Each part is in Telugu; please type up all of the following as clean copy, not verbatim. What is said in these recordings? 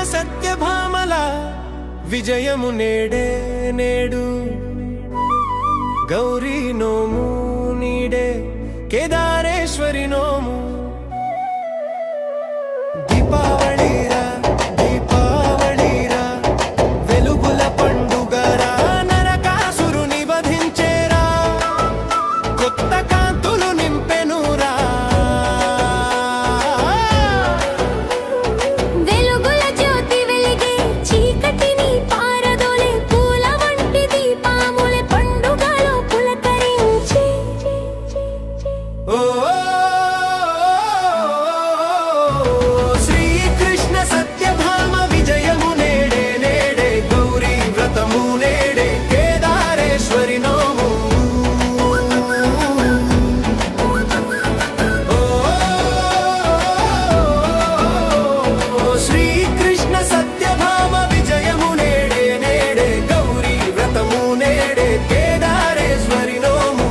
సత్యభామల విజయము నేడే నేడు గౌరీ నోము నీడే కేదారేశ్వరి నోము దీపావళిరా దీపావళిరా వెలుగుల పండుగరా నరకాసురుని వధించేరా కొత్త కాంతులు నింపెనురా వెలుగుల జ్యోతి వెలిగే చీకటిని పారదోలే పూల వంటి దీపాముల పండుగలో పులకరించే ఓ శ్రీకృష్ణ సత్యభామ విజయము నేడే నేడే గౌరీ వ్రతము నేడే కేదారేశ్వరి నోము శ్రీకృష్ణ సత్యభామ విజయము నేడే నేడే గౌరీ వ్రతము నేడే కేదారేశ్వరి నోము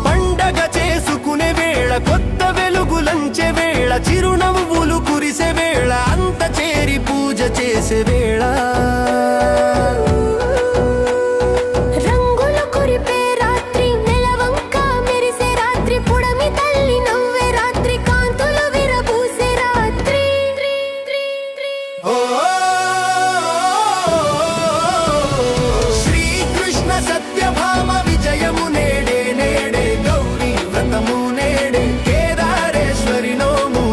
పండగ చేసుకునే వేళ కొత్త వెలుగులంచే వేళ చిరునవ్వులు కురిసే వేళ అంత చేరి పూజ చేసే వేళ రంగులు కురిపే రాత్రి నెలవంక మెరిసే రాత్రి పుడమి తల్లి నవ్వే రాత్రి కాంతులు విరబూసే రాత్రి ఓ శ్రీకృష్ణ సత్యభామ విజయము నేడే నేడే గౌరీ వ్రతము నేడే కేదారేశ్వరి నోము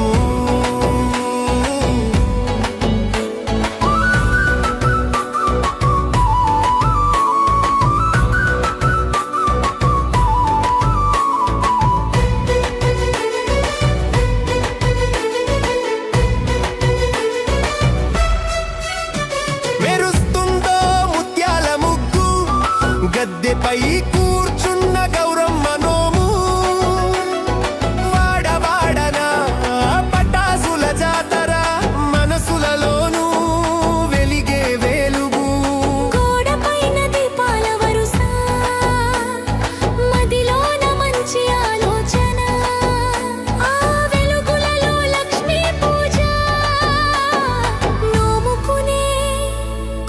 మెరుస్తుందో ముత్యాల ముగ్గు గద్దెపై కూర్చున్న గౌరమ్మ నోము వాడవాడన పటాసుల జాతర మనసులలోనూ వెలిగే వెలుగు గోడపైన దీపాల వరుస మదిలోన మంచి ఆలోచన ఆ వెలుగులలో లక్ష్మీ పూజ నోముకునే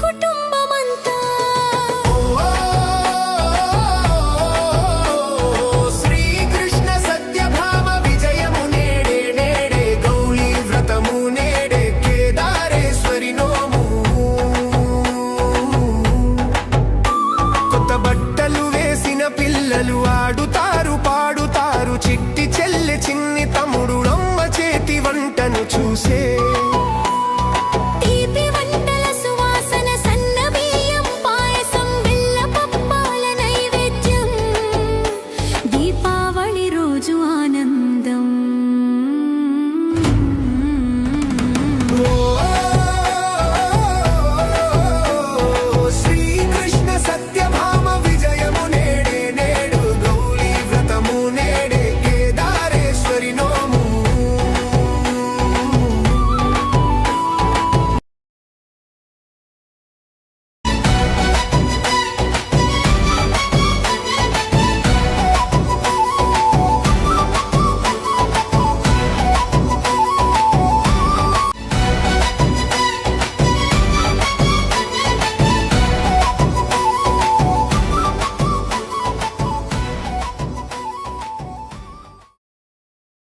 కుటుంబమంతా శ్రీకృష్ణ సత్యభామ విజయము నేడే నేడే గౌరీ వ్రతము నేడే కేదారేశ్వరి నోము కొత్త బట్టలు వేసిన పిల్లలు ఆడుతారు పాడుతారు చిట్టి చెల్లె చిన్ని తమ్ముడు అమ్మ చేతి వంటను చూసే